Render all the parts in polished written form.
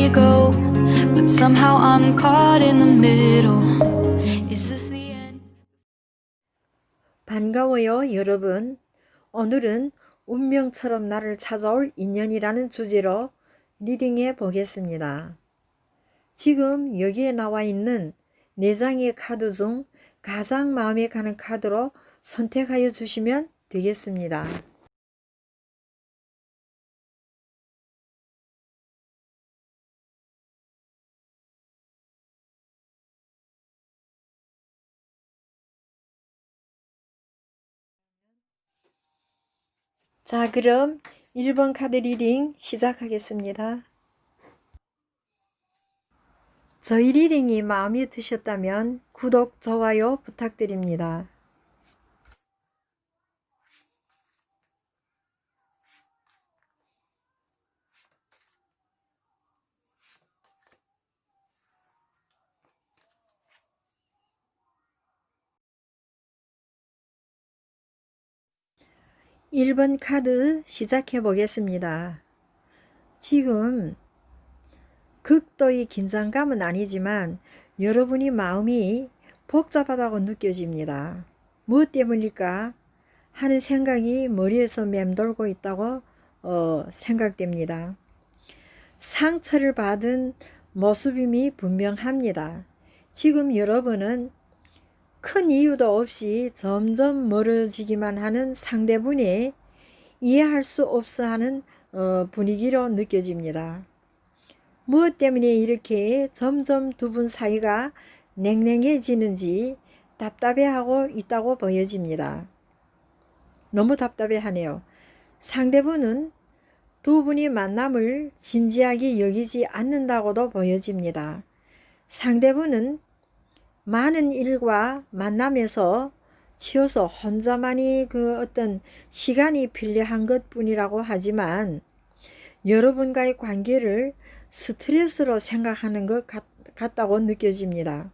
we go, but somehow I'm caught in the middle. Is this the end? 반가워요, 여러분. 오늘은 운명처럼 나를 찾아올 인연이라는 주제로 리딩해 보겠습니다. 지금 여기에 나와 있는 4장의 카드 중 가장 마음에 가는 카드로 선택하여 주시면 되겠습니다. 자, 그럼 1번 카드 리딩 시작하겠습니다. 저희 리딩이 마음에 드셨다면 구독, 좋아요 부탁드립니다. 일 번 카드 시작해 보겠습니다. 지금 극도의 긴장감은 아니지만 여러분이 마음이 복잡하다고 느껴집니다. 무엇 때문일까 하는 생각이 머리에서 맴돌고 있다고 생각됩니다. 상처를 받은 모습임이 분명합니다. 지금 여러분은 큰 이유도 없이 점점 멀어지기만 하는 상대분이 이해할 수 없어 하는 분위기로 느껴집니다. 무엇 때문에 이렇게 점점 두 분 사이가 냉랭해지는지 답답해하고 있다고 보여집니다. 너무 답답해하네요. 상대분은 두 분이 만남을 진지하게 여기지 않는다고도 보여집니다. 상대분은 많은 일과 만남에서 치여서 혼자만이 그 어떤 시간이 필요한 것 뿐이라고 하지만 여러분과의 관계를 스트레스로 생각하는 것 같다고 느껴집니다.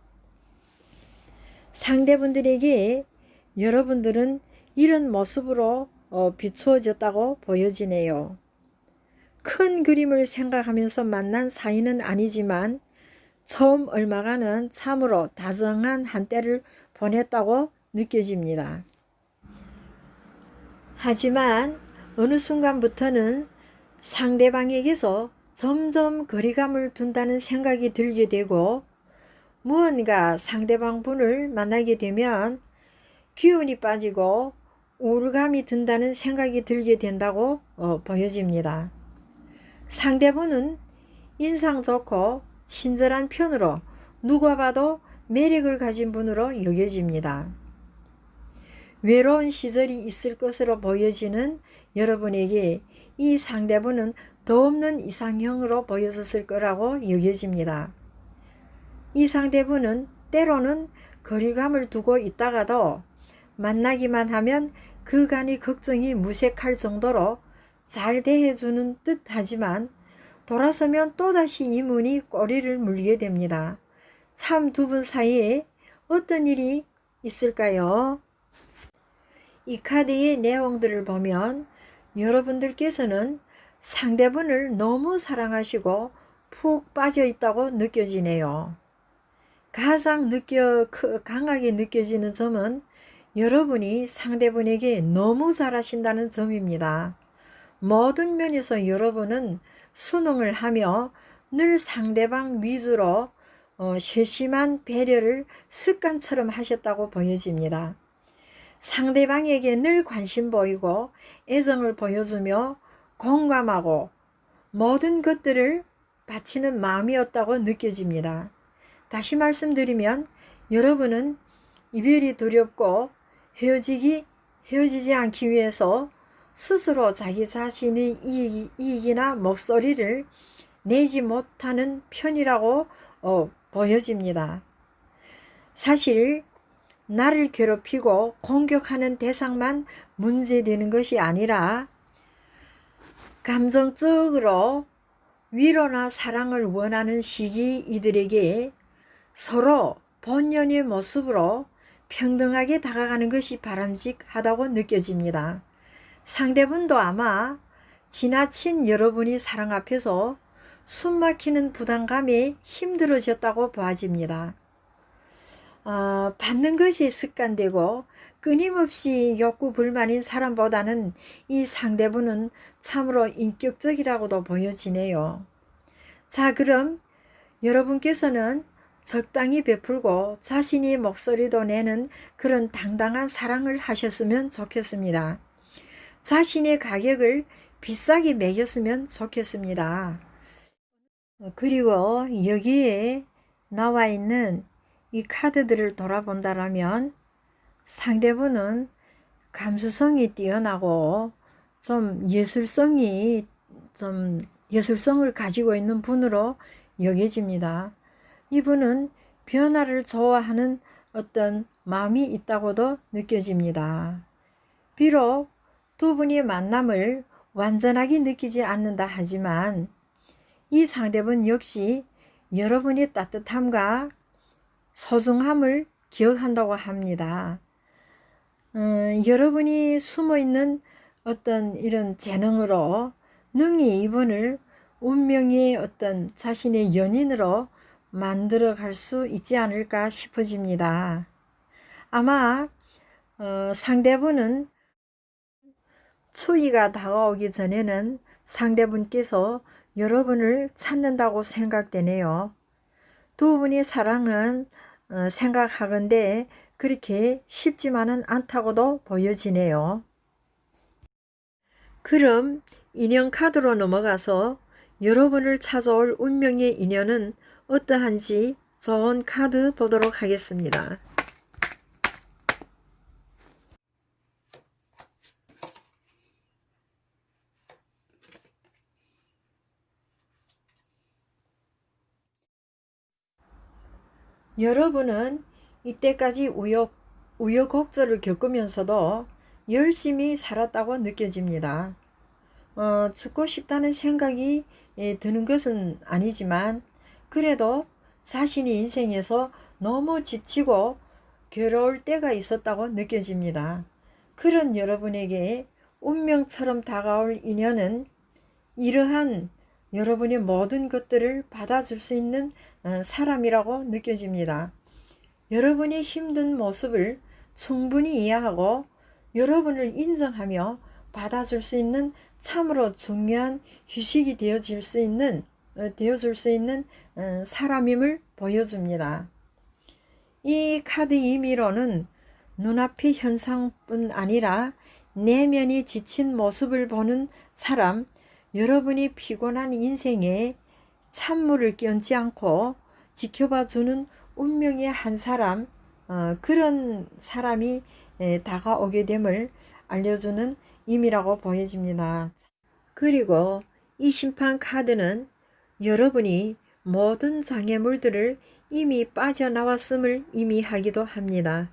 상대분들에게 여러분들은 이런 모습으로 비추어졌다고 보여지네요. 큰 그림을 생각하면서 만난 사이는 아니지만 처음 얼마간은 참으로 다정한 한때를 보냈다고 느껴집니다. 하지만 어느 순간부터는 상대방에게서 점점 거리감을 둔다는 생각이 들게 되고 무언가 상대방 분을 만나게 되면 기운이 빠지고 우울감이 든다는 생각이 들게 된다고 보여집니다. 상대분은 인상 좋고 친절한 편으로 누가 봐도 매력을 가진 분으로 여겨집니다. 외로운 시절이 있을 것으로 보여지는 여러분에게 이 상대분은 더없는 이상형으로 보여졌을 거라고 여겨집니다. 이 상대분은 때로는 거리감을 두고 있다가도 만나기만 하면 그간의 걱정이 무색할 정도로 잘 대해주는 듯 하지만 돌아서면 또다시 이 문이 꼬리를 물게 됩니다. 참 두 분 사이에 어떤 일이 있을까요? 이 카드의 내용들을 보면 여러분들께서는 상대분을 너무 사랑하시고 푹 빠져 있다고 느껴지네요. 가장 강하게 느껴지는 점은 여러분이 상대분에게 너무 잘하신다는 점입니다. 모든 면에서 여러분은 순응을 하며 늘 상대방 위주로 세심한 배려를 습관처럼 하셨다고 보여집니다. 상대방에게 늘 관심 보이고 애정을 보여주며 공감하고 모든 것들을 바치는 마음이었다고 느껴집니다. 다시 말씀드리면 여러분은 이별이 두렵고 헤어지지 않기 위해서 스스로 자기 자신의 이익이나 목소리를 내지 못하는 편이라고 보여집니다. 사실 나를 괴롭히고 공격하는 대상만 문제되는 것이 아니라 감정적으로 위로나 사랑을 원하는 시기 이들에게 서로 본연의 모습으로 평등하게 다가가는 것이 바람직하다고 느껴집니다. 상대분도 아마 지나친 여러분이 사랑 앞에서 숨막히는 부담감에 힘들어졌다고 보아집니다. 받는 것이 습관되고 끊임없이 욕구 불만인 사람보다는 이 상대분은 참으로 인격적이라고도 보여지네요. 자, 그럼 여러분께서는 적당히 베풀고 자신이 목소리도 내는 그런 당당한 사랑을 하셨으면 좋겠습니다. 자신의 가격을 비싸게 매겼으면 좋겠습니다. 그리고 여기에 나와 있는 이 카드들을 돌아본다라면 상대분은 감수성이 뛰어나고 좀 예술성을 가지고 있는 분으로 여겨집니다. 이분은 변화를 좋아하는 어떤 마음이 있다고도 느껴집니다. 비록 두 분의 만남을 완전하게 느끼지 않는다 하지만 이 상대분 역시 여러분의 따뜻함과 소중함을 기억한다고 합니다. 여러분이 숨어있는 어떤 이런 재능으로 능히 이분을 운명의 어떤 자신의 연인으로 만들어 갈 수 있지 않을까 싶어집니다. 아마 상대분은 추위가 다가오기 전에는 상대분께서 여러분을 찾는다고 생각되네요. 두 분의 사랑은 생각하건대 그렇게 쉽지만은 않다고도 보여지네요. 그럼 인연 카드로 넘어가서 여러분을 찾아올 운명의 인연은 어떠한지 좋은 카드 보도록 하겠습니다. 여러분은 이때까지 우여곡절을 겪으면서도 열심히 살았다고 느껴집니다. 죽고 싶다는 생각이 드는 것은 아니지만 그래도 자신이 인생에서 너무 지치고 괴로울 때가 있었다고 느껴집니다. 그런 여러분에게 운명처럼 다가올 인연은 이러한 여러분의 모든 것들을 받아줄 수 있는 사람이라고 느껴집니다. 여러분의 힘든 모습을 충분히 이해하고 여러분을 인정하며 받아줄 수 있는 참으로 중요한 휴식이 되어줄 수 있는 사람임을 보여줍니다. 이 카드 의미로는 눈앞의 현상뿐 아니라 내면이 지친 모습을 보는 사람, 여러분이 피곤한 인생에 찬물을 끼얹지 않고 지켜봐주는 운명의 한 사람, 그런 사람이 다가오게 됨을 알려주는 의미라고 보여집니다. 그리고 이 심판 카드는 여러분이 모든 장애물들을 이미 빠져나왔음을 의미하기도 합니다.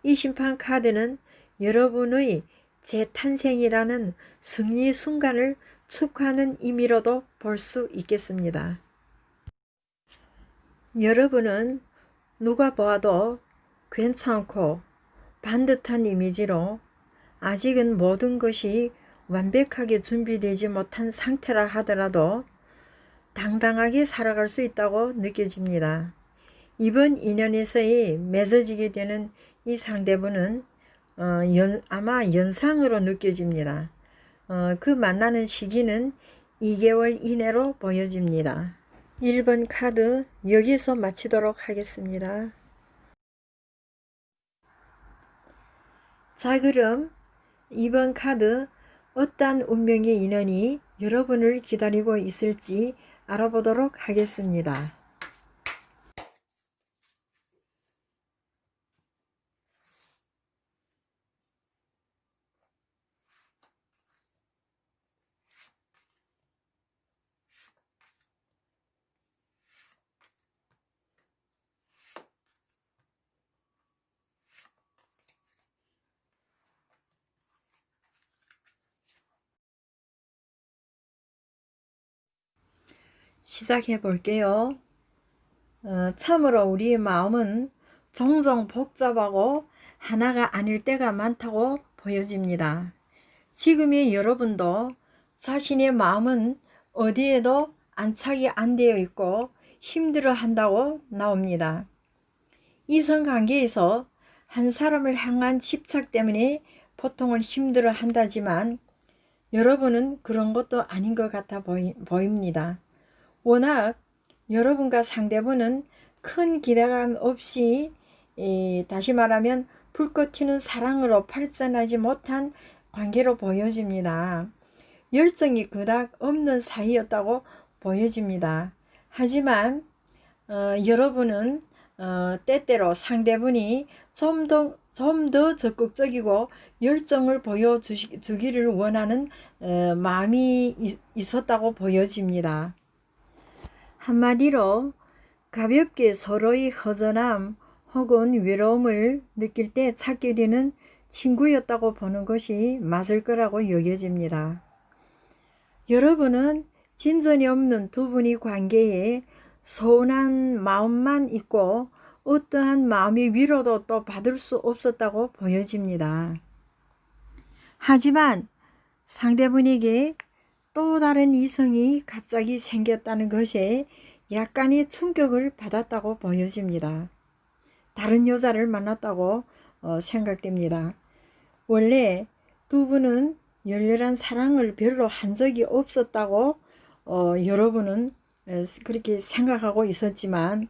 이 심판 카드는 여러분의 재탄생이라는 승리 순간을 축하하는 의미로도 볼 수 있겠습니다. 여러분은 누가 보아도 괜찮고 반듯한 이미지로 아직은 모든 것이 완벽하게 준비되지 못한 상태라 하더라도 당당하게 살아갈 수 있다고 느껴집니다. 이번 인연에서의 맺어지게 되는 이 상대분은 아마 연상으로 느껴집니다. 그 만나는 시기는 2개월 이내로 보여집니다. 1번 카드 여기서 마치도록 하겠습니다. 자, 그럼 2번 카드 어떠한 운명의 인연이 여러분을 기다리고 있을지 알아보도록 하겠습니다. 시작해 볼게요. 참으로 우리의 마음은 종종 복잡하고 하나가 아닐 때가 많다고 보여집니다. 지금의 여러분도 자신의 마음은 어디에도 안착이 안 되어 있고 힘들어 한다고 나옵니다. 이성관계에서 한 사람을 향한 집착 때문에 보통은 힘들어 한다지만 여러분은 그런 것도 아닌 것 같아 보입니다. 워낙 여러분과 상대분은 큰 기대감 없이 다시 말하면 불꽃 튀는 사랑으로 발전하지 못한 관계로 보여집니다. 열정이 그닥 없는 사이였다고 보여집니다. 하지만 여러분은 때때로 상대분이 좀 더 적극적이고 열정을 보여주기를 원하는 마음이 있었다고 보여집니다. 한마디로 가볍게 서로의 허전함 혹은 외로움을 느낄 때 찾게 되는 친구였다고 보는 것이 맞을 거라고 여겨집니다. 여러분은 진전이 없는 두 분의 관계에 서운한 마음만 있고 어떠한 마음의 위로도 또 받을 수 없었다고 보여집니다. 하지만 상대분에게 또 다른 이성이 갑자기 생겼다는 것에 약간의 충격을 받았다고 보여집니다. 다른 여자를 만났다고 생각됩니다. 원래 두 분은 열렬한 사랑을 별로 한 적이 없었다고 여러분은 그렇게 생각하고 있었지만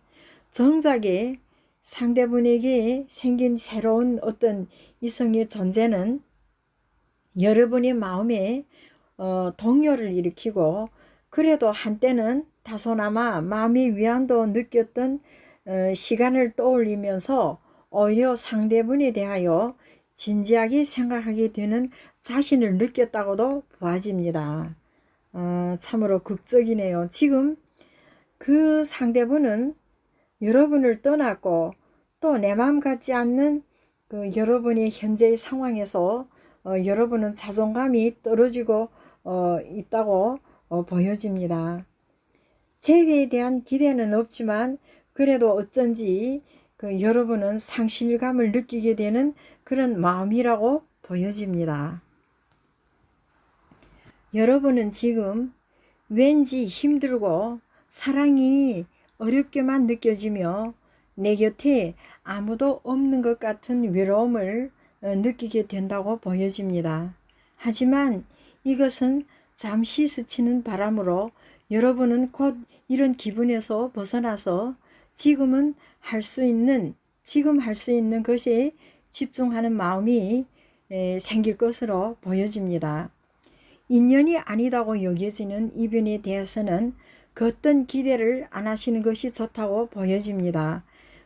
정작에 상대분에게 생긴 새로운 어떤 이성의 존재는 여러분의 마음에 동요를 일으키고 그래도 한때는 다소나마 마음의 위안도 느꼈던 시간을 떠올리면서 오히려 상대분에 대하여 진지하게 생각하게 되는 자신을 느꼈다고도 보아집니다. 참으로 극적이네요. 지금 그 상대분은 여러분을 떠났고 또 내 마음 같지 않는 그 여러분의 현재의 상황에서 여러분은 자존감이 떨어지고 있다고 보여집니다. 재회에 대한 기대는 없지만 그래도 어쩐지 그 여러분은 상실감을 느끼게 되는 그런 마음이라고 보여집니다. 여러분은 지금 왠지 힘들고 사랑이 어렵게만 느껴지며 내 곁에 아무도 없는 것 같은 외로움을 느끼게 된다고 보여집니다. 하지만 이것은 잠시 스치는 바람으로 여러분은 곧 이런 기분에서 벗어나서 지금 할 수 있는 것에 집중하는 마음이 생길 것으로 보여집니다. 인연이 아니다고 여겨지는 이변에 대해서는 그 어떤 기대를 안 하시는 것이 좋다고 보여집니다.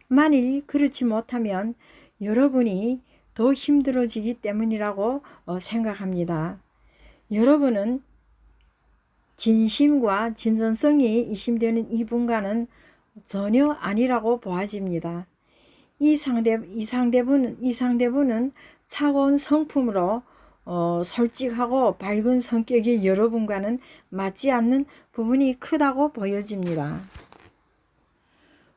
만일 그렇지 못하면 여러분이 더 힘들어지기 때문이라고 생각합니다. 여러분은 진심과 진전성이 의심되는 이분과는 전혀 아니라고 보아집니다. 이 상대분은 차가운 성품으로 솔직하고 밝은 성격의 여러분과는 맞지 않는 부분이 크다고 보여집니다.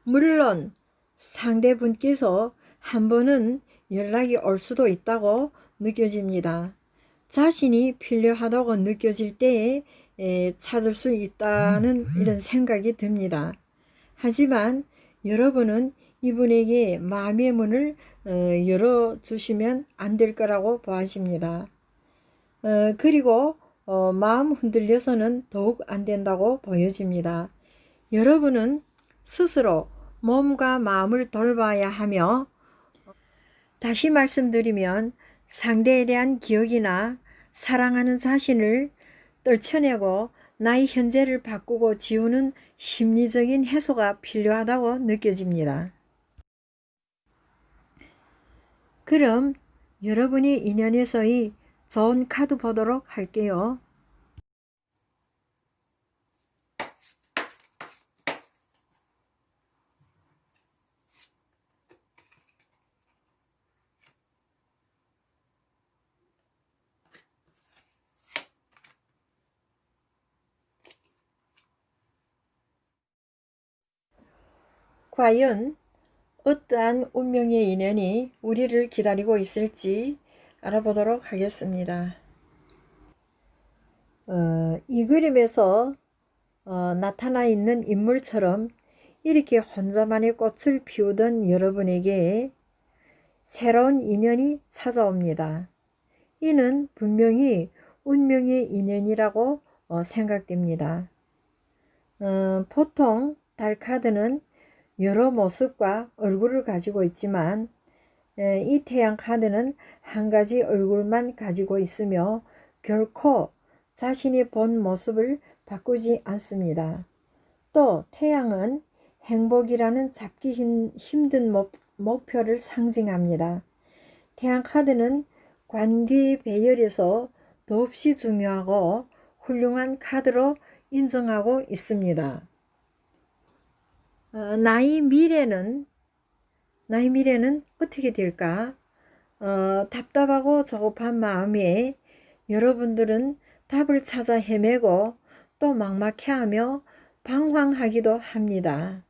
물론 상대분께서 한 번은 연락이 올 수도 있다고 느껴집니다. 자신이 필요하다고 느껴질 때에 찾을 수 있다는 이런 생각이 듭니다. 하지만 여러분은 이분에게 마음의 문을 열어주시면 안 될 거라고 보아집니다. 그리고 마음 흔들려서는 더욱 안 된다고 보여집니다. 여러분은 스스로 몸과 마음을 돌봐야 하며 다시 말씀드리면 상대에 대한 기억이나 사랑하는 자신을 떨쳐내고 나의 현재를 바꾸고 지우는 심리적인 해소가 필요하다고 느껴집니다. 그럼 여러분이 인연에서의 좋은 카드 보도록 할게요. 과연 어떠한 운명의 인연이 우리를 기다리고 있을지 알아보도록 하겠습니다. 이 그림에서 나타나 있는 인물처럼 이렇게 혼자만의 꽃을 피우던 여러분에게 새로운 인연이 찾아옵니다. 이는 분명히 운명의 인연이라고 생각됩니다. 보통 달 카드는 여러 모습과 얼굴을 가지고 있지만 이 태양 카드는 한 가지 얼굴만 가지고 있으며 결코 자신이 본 모습을 바꾸지 않습니다. 또 태양은 행복이라는 잡기 힘든 목표를 상징합니다. 태양 카드는 관계 배열에서 더없이 중요하고 훌륭한 카드로 인정하고 있습니다. 나의 미래는 어떻게 될까? 답답하고 조급한 마음에 여러분들은 답을 찾아 헤매고 또 막막해하며 방황하기도 합니다.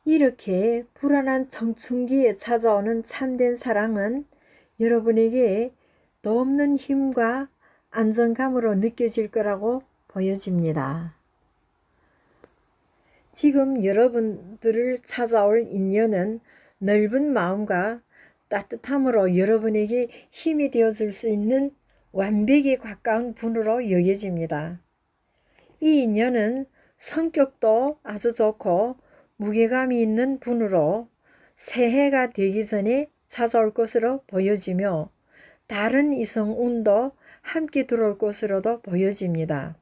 이렇게 불안한 청춘기에 찾아오는 참된 사랑은 여러분에게 넘는 힘과 안정감으로 느껴질 거라고 보여집니다. 지금 여러분들을 찾아올 인연은 넓은 마음과 따뜻함으로 여러분에게 힘이 되어줄 수 있는 완벽에 가까운 분으로 여겨집니다. 이 인연은 성격도 아주 좋고 무게감이 있는 분으로 새해가 되기 전에 찾아올 것으로 보여지며 다른 이성 운도 함께 들어올 것으로도 보여집니다.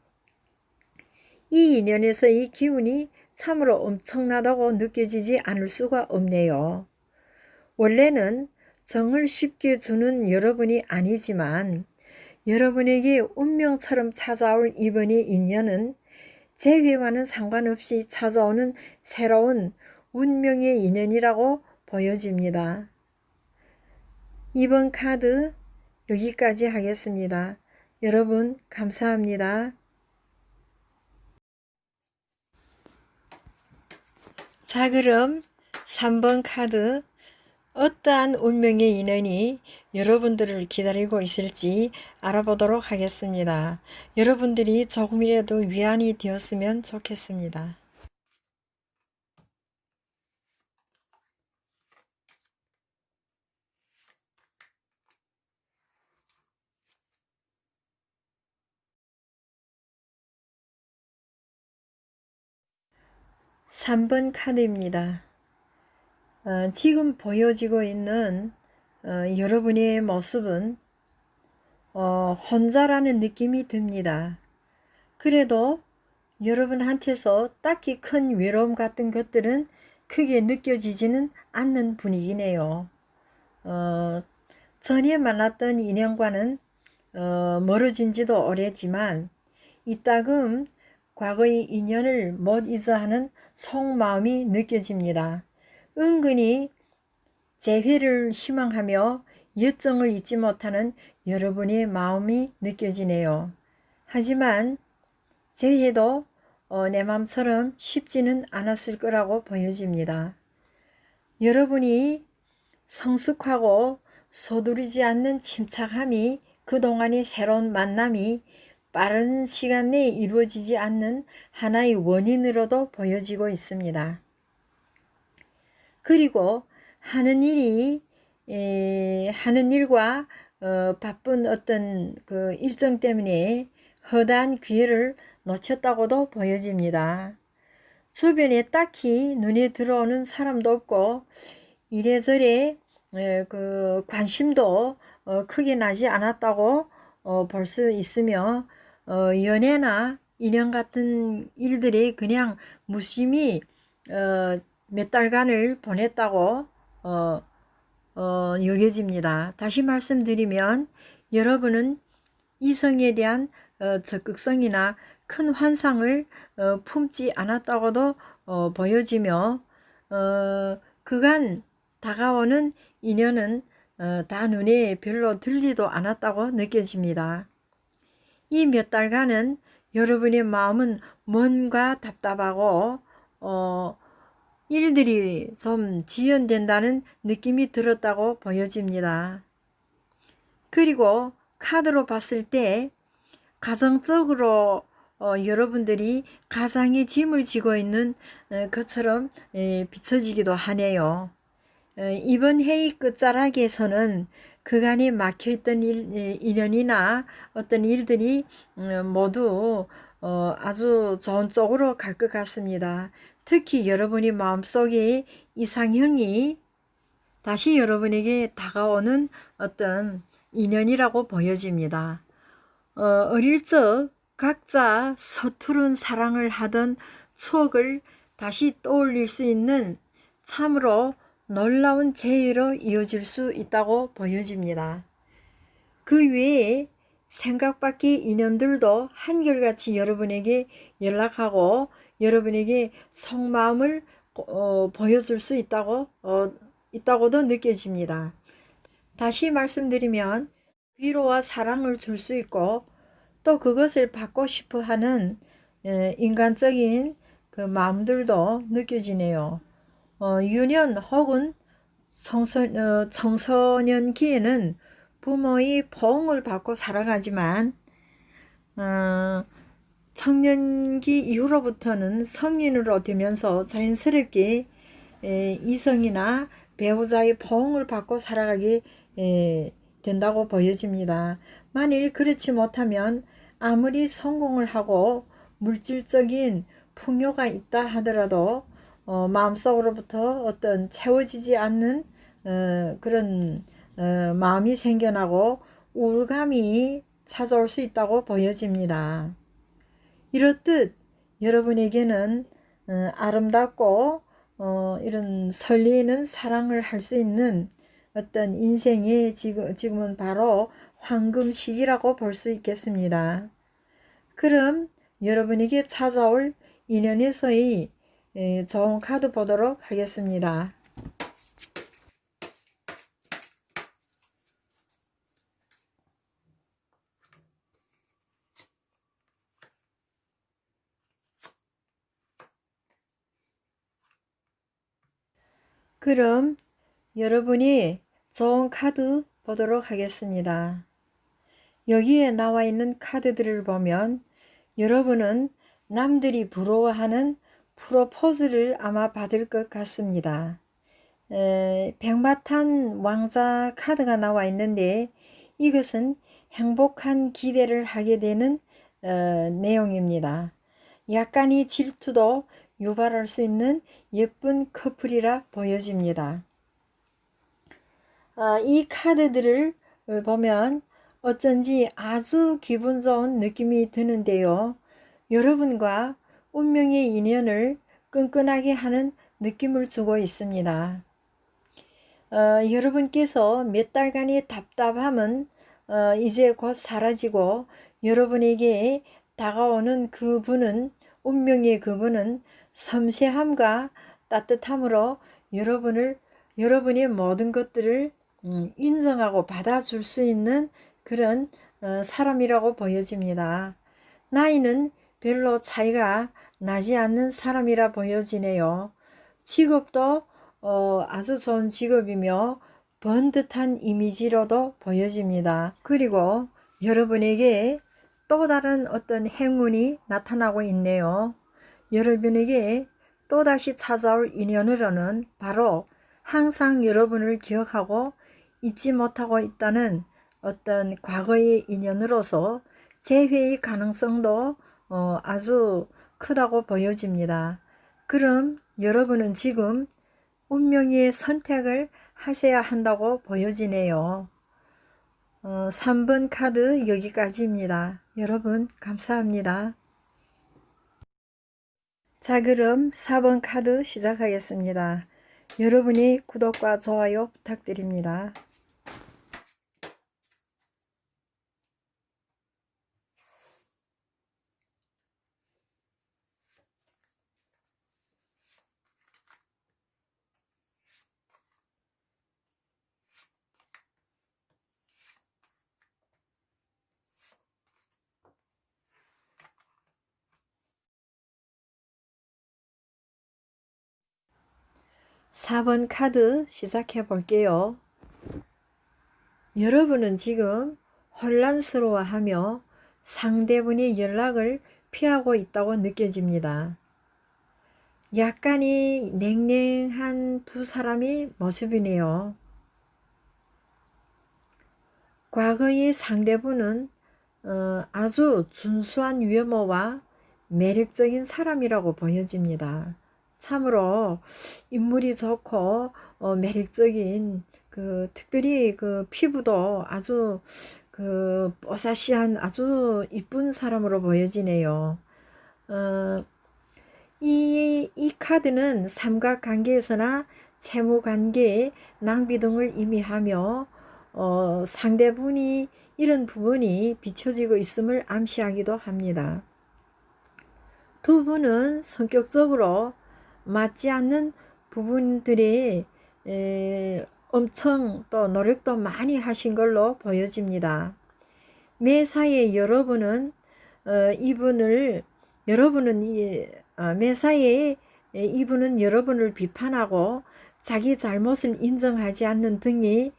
이 인연에서의 기운이 참으로 엄청나다고 느껴지지 않을 수가 없네요. 원래는 정을 쉽게 주는 여러분이 아니지만 여러분에게 운명처럼 찾아올 이번의 인연은 재회와는 상관없이 찾아오는 새로운 운명의 인연이라고 보여집니다. 이번 카드 여기까지 하겠습니다. 여러분 감사합니다. 자, 그럼 3번 카드 어떠한 운명의 인연이 여러분들을 기다리고 있을지 알아보도록 하겠습니다. 여러분들이 조금이라도 위안이 되었으면 좋겠습니다. (3번) 카드입니다. 지금 보여지고 있는 여러분의 모습은 혼자라는 느낌이 듭니다. 그래도 여러분한테서 딱히 큰 외로움 같은 것들은 크게 느껴지지는 않는 분위기네요. 전에 만났던 인연과는 멀어진 지도 오래지만 이따금 과거의 인연을 못 잊어 하는 속마음이 느껴집니다. 은근히 재회를 희망하며 열정을 잊지 못하는 여러분의 마음이 느껴지네요. 하지만 재회도 내 마음처럼 쉽지는 않았을 거라고 보여집니다. 여러분이 성숙하고 서두르지 않는 침착함이 그동안의 새로운 만남이 빠른 시간 내에 이루어지지 않는 하나의 원인으로도 보여지고 있습니다. 그리고 하는 일과 바쁜 어떤 그 일정 때문에 허다한 기회를 놓쳤다고도 보여집니다. 주변에 딱히 눈에 들어오는 사람도 없고 이래저래 그 관심도 크게 나지 않았다고 볼 수 있으며 연애나 인연 같은 일들이 그냥 무심히 몇 달간을 보냈다고 여겨집니다. 다시 말씀드리면 여러분은 이성에 대한 적극성이나 큰 환상을 품지 않았다고도 보여지며 그간 다가오는 인연은 다 눈에 별로 들지도 않았다고 느껴집니다. 이 몇 달간은 여러분의 마음은 뭔가 답답하고 일들이 좀 지연된다는 느낌이 들었다고 보여집니다. 그리고 카드로 봤을 때 가정적으로 여러분들이 가장의 짐을 지고 있는 것처럼 비춰지기도 하네요. 이번 회의 끝자락에서는 그간에 막혀있던 인연이나 어떤 일들이 모두 아주 좋은 쪽으로 갈 것 같습니다. 특히 여러분이 마음속에 이상형이 다시 여러분에게 다가오는 어떤 인연이라고 보여집니다. 어릴 적 각자 서투른 사랑을 하던 추억을 다시 떠올릴 수 있는 참으로 놀라운 재해로 이어질 수 있다고 보여집니다. 그 외에 생각 밖의 인연들도 한결같이 여러분에게 연락하고 여러분에게 속마음을 보여줄 수 있다고도 느껴집니다. 다시 말씀드리면 위로와 사랑을 줄 수 있고 또 그것을 받고 싶어 하는 인간적인 그 마음들도 느껴지네요. 유년 혹은 청소년기에는 부모의 포옹을 받고 살아가지만 청년기 이후로부터는 성인으로 되면서 자연스럽게 이성이나 배우자의 포옹을 받고 살아가게 된다고 보여집니다. 만일 그렇지 못하면 아무리 성공을 하고 물질적인 풍요가 있다 하더라도 마음속으로부터 어떤 채워지지 않는 그런 마음이 생겨나고 우울감이 찾아올 수 있다고 보여집니다. 이렇듯 여러분에게는 아름답고 이런 설레이는 사랑을 할 수 있는 어떤 인생의 지금은 바로 황금 시기라고 볼 수 있겠습니다. 그럼 여러분에게 찾아올 인연에서의 좋은 카드 보도록 하겠습니다. 그럼 여러분이 좋은 카드 보도록 하겠습니다. 여기에 나와 있는 카드들을 보면 여러분은 남들이 부러워하는 프로포즈를 아마 받을 것 같습니다. 백마탄 왕자 카드가 나와 있는데 이것은 행복한 기대를 하게 되는 내용입니다. 약간의 질투도 유발할 수 있는 예쁜 커플이라 보여집니다. 이 카드들을 보면 어쩐지 아주 기분 좋은 느낌이 드는데요. 여러분과 운명의 인연을 끈끈하게 하는 느낌을 주고 있습니다. 여러분께서 몇 달간의 답답함은 이제 곧 사라지고 여러분에게 다가오는 그분은 운명의 그분은 섬세함과 따뜻함으로 여러분의 모든 것들을 인정하고 받아줄 수 있는 그런 사람이라고 보여집니다. 나이는 별로 차이가 나지 않는 사람이라 보여지네요. 직업도 아주 좋은 직업이며 번듯한 이미지로도 보여집니다. 그리고 여러분에게 또 다른 어떤 행운이 나타나고 있네요. 여러분에게 또다시 찾아올 인연으로는 바로 항상 여러분을 기억하고 잊지 못하고 있다는 어떤 과거의 인연으로서 재회의 가능성도 아주 크다고 보여집니다. 그럼 여러분은 지금 운명의 선택을 하셔야 한다고 보여지네요. 3번 카드 여기까지입니다. 여러분 감사합니다. 자, 그럼 4번 카드 시작하겠습니다. 여러분이 구독과 좋아요 부탁드립니다. (4번) 카드 시작해 볼게요. 여러분은 지금 혼란스러워하며 상대분의 연락을 피하고 있다고 느껴집니다. 약간이 냉랭한 두 사람의 모습이네요. 과거의 상대분은 아주 준수한 외모와 매력적인 사람이라고 보여집니다. 참으로 인물이 좋고 매력적인 특별히 피부도 아주 뽀샤시한 아주 이쁜 사람으로 보여지네요. 이 카드는 삼각관계에서나 채무관계의 낭비 등을 의미하며 상대분이 이런 부분이 비춰지고 있음을 암시하기도 합니다. 두 분은 성격적으로 맞지 않는 부분들이 엄청 또 노력도 많이 하신 걸로 보여집니다. 매사에 매사에 이분은 여러분을 비판하고 자기 잘못을 인정하지 않는 등의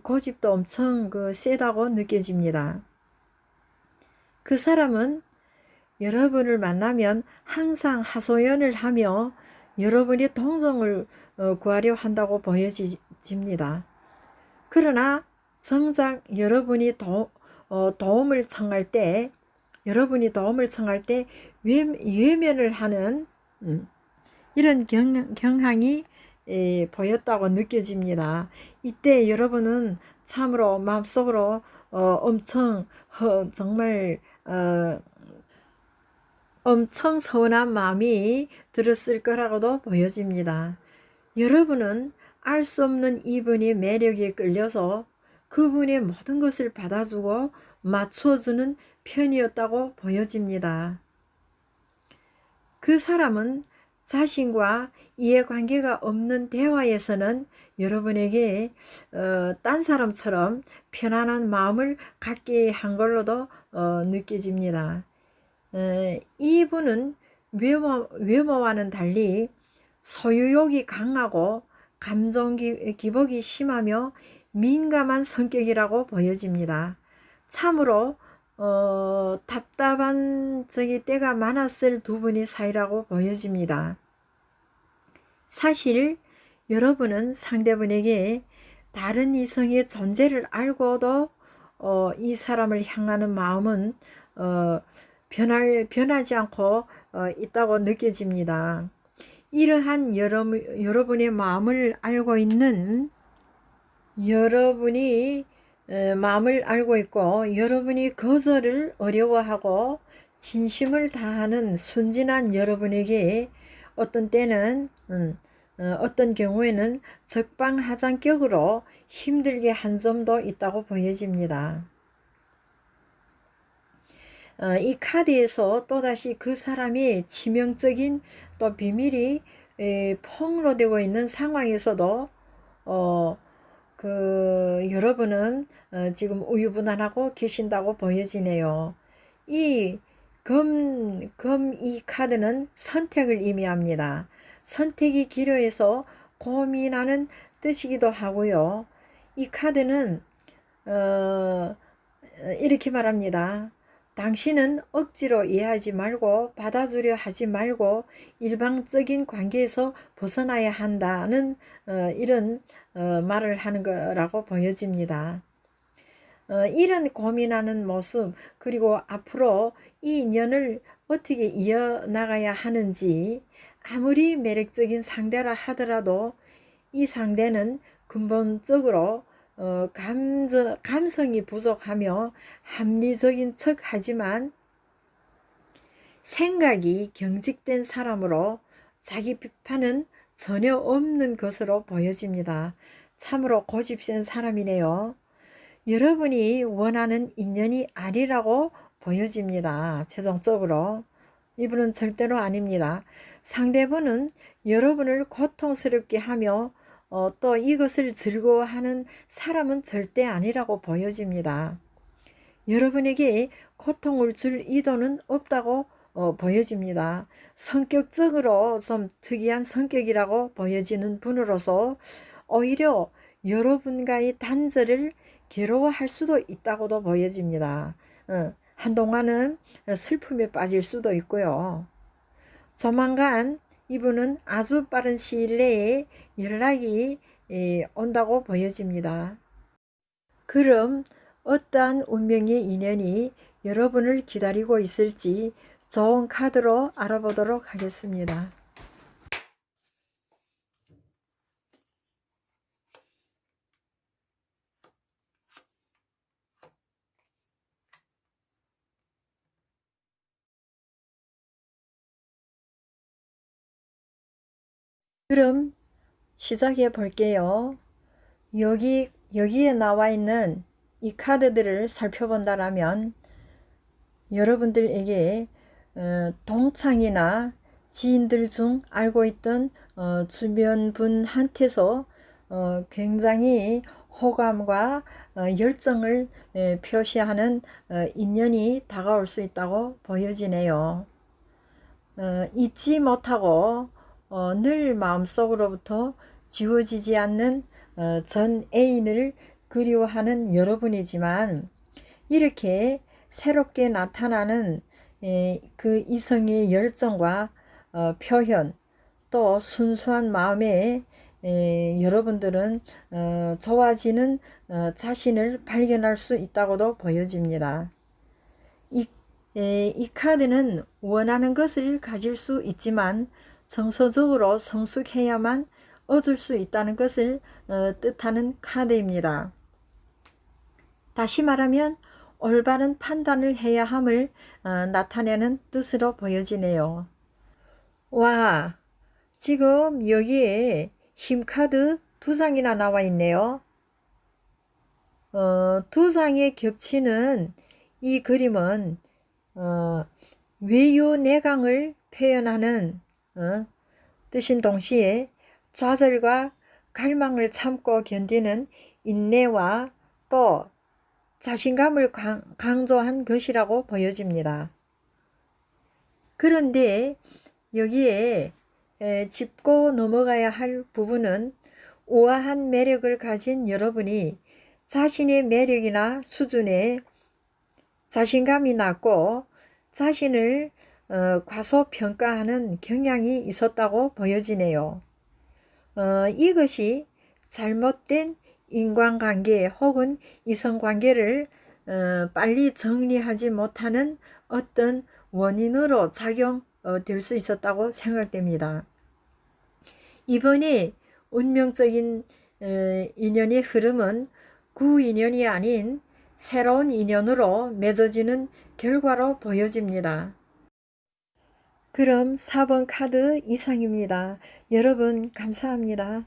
고집도 엄청 세다고 느껴집니다. 그 사람은 여러분을 만나면 항상 하소연을 하며 여러분의 동정을 구하려 한다고 보여집니다. 그러나 정작 여러분이 도움을 청할 때 외면을 하는 이런 경향이 보였다고 느껴집니다. 이때 여러분은 참으로 마음속으로 엄청 서운한 마음이 들었을 거라고도 보여집니다. 여러분은 알 수 없는 이분의 매력에 끌려서 그분의 모든 것을 받아주고 맞춰주는 편이었다고 보여집니다. 그 사람은 자신과 이해관계가 없는 대화에서는 여러분에게 딴 사람처럼 편안한 마음을 갖게 한 걸로도 느껴집니다. 이분은 외모와는 달리 소유욕이 강하고 감정 기복이 심하며 민감한 성격이라고 보여집니다. 참으로 답답한 때가 많았을 두 분의 사이라고 보여집니다. 사실 여러분은 상대분에게 다른 이성의 존재를 알고도 이 사람을 향하는 마음은 변하지 않고 있다고 느껴집니다. 이러한 여러분의 마음을 알고 있고 여러분이 거절을 어려워하고 진심을 다하는 순진한 여러분에게 어떤 때는 어떤 경우에는 적방하장격으로 힘들게 한 점도 있다고 보여집니다. 이 카드에서 또다시 그 사람의 치명적인 또 비밀이 폭로되고 있는 상황에서도 여러분은 지금 우유부단하고 계신다고 보여지네요. 이 카드는 선택을 의미합니다. 선택이 기로해서 고민하는 뜻이기도 하고요. 이 카드는 이렇게 말합니다. 당신은 억지로 이해하지 말고 받아주려 하지 말고 일방적인 관계에서 벗어나야 한다는 이런 말을 하는 거라고 보여집니다. 이런 고민하는 모습 그리고 앞으로 이 인연을 어떻게 이어나가야 하는지 아무리 매력적인 상대라 하더라도 이 상대는 근본적으로 감성이 부족하며 합리적인 척 하지만 생각이 경직된 사람으로 자기 비판은 전혀 없는 것으로 보여집니다. 참으로 고집센 사람이네요. 여러분이 원하는 인연이 아니라고 보여집니다. 최종적으로 이분은 절대로 아닙니다. 상대분은 여러분을 고통스럽게 하며 또 이것을 즐거워하는 사람은 절대 아니라고 보여집니다. 여러분에게 고통을 줄 의도는 없다고 보여집니다. 성격적으로 좀 특이한 성격이라고 보여지는 분으로서 오히려 여러분과의 단절을 괴로워할 수도 있다고도 보여집니다. 한동안은 슬픔에 빠질 수도 있고요. 조만간 이분은 아주 빠른 시일 내에 연락이 온다고 보여집니다. 그럼 어떠한 운명의 인연이 여러분을 기다리고 있을지 좋은 카드로 알아보도록 하겠습니다. 그럼 시작해 볼게요. 여기에 나와 있는 이 카드들을 살펴본다면 여러분들에게 동창이나 지인들 중 알고 있던 주변 분한테서 굉장히 호감과 열정을 표시하는 인연이 다가올 수 있다고 보여지네요. 잊지 못하고 늘 마음속으로부터 지워지지 않는 전 애인을 그리워하는 여러분이지만 이렇게 새롭게 나타나는 그 이성의 열정과 표현 또 순수한 마음에 여러분들은 좋아지는 자신을 발견할 수 있다고도 보여집니다. 이 카드는 원하는 것을 가질 수 있지만 정서적으로 성숙해야만 얻을 수 있다는 것을 뜻하는 카드입니다. 다시 말하면 올바른 판단을 해야 함을 나타내는 뜻으로 보여지네요. 와, 지금 여기에 힘카드 2장이나 나와 있네요. 2장에 겹치는 이 그림은 외유내강을 표현하는 뜻인 동시에 좌절과 갈망을 참고 견디는 인내와 또 자신감을 강조한 것이라고 보여집니다. 그런데 여기에 짚고 넘어가야 할 부분은 우아한 매력을 가진 여러분이 자신의 매력이나 수준에 자신감이 낮고 자신을 과소평가하는 경향이 있었다고 보여지네요. 이것이 잘못된 인간관계 혹은 이성관계를 빨리 정리하지 못하는 어떤 원인으로 작용될 수 있었다고 생각됩니다. 이번에 운명적인 인연의 흐름은 구인연이 아닌 새로운 인연으로 맺어지는 결과로 보여집니다. 그럼 4번 카드 이상입니다. 여러분 감사합니다.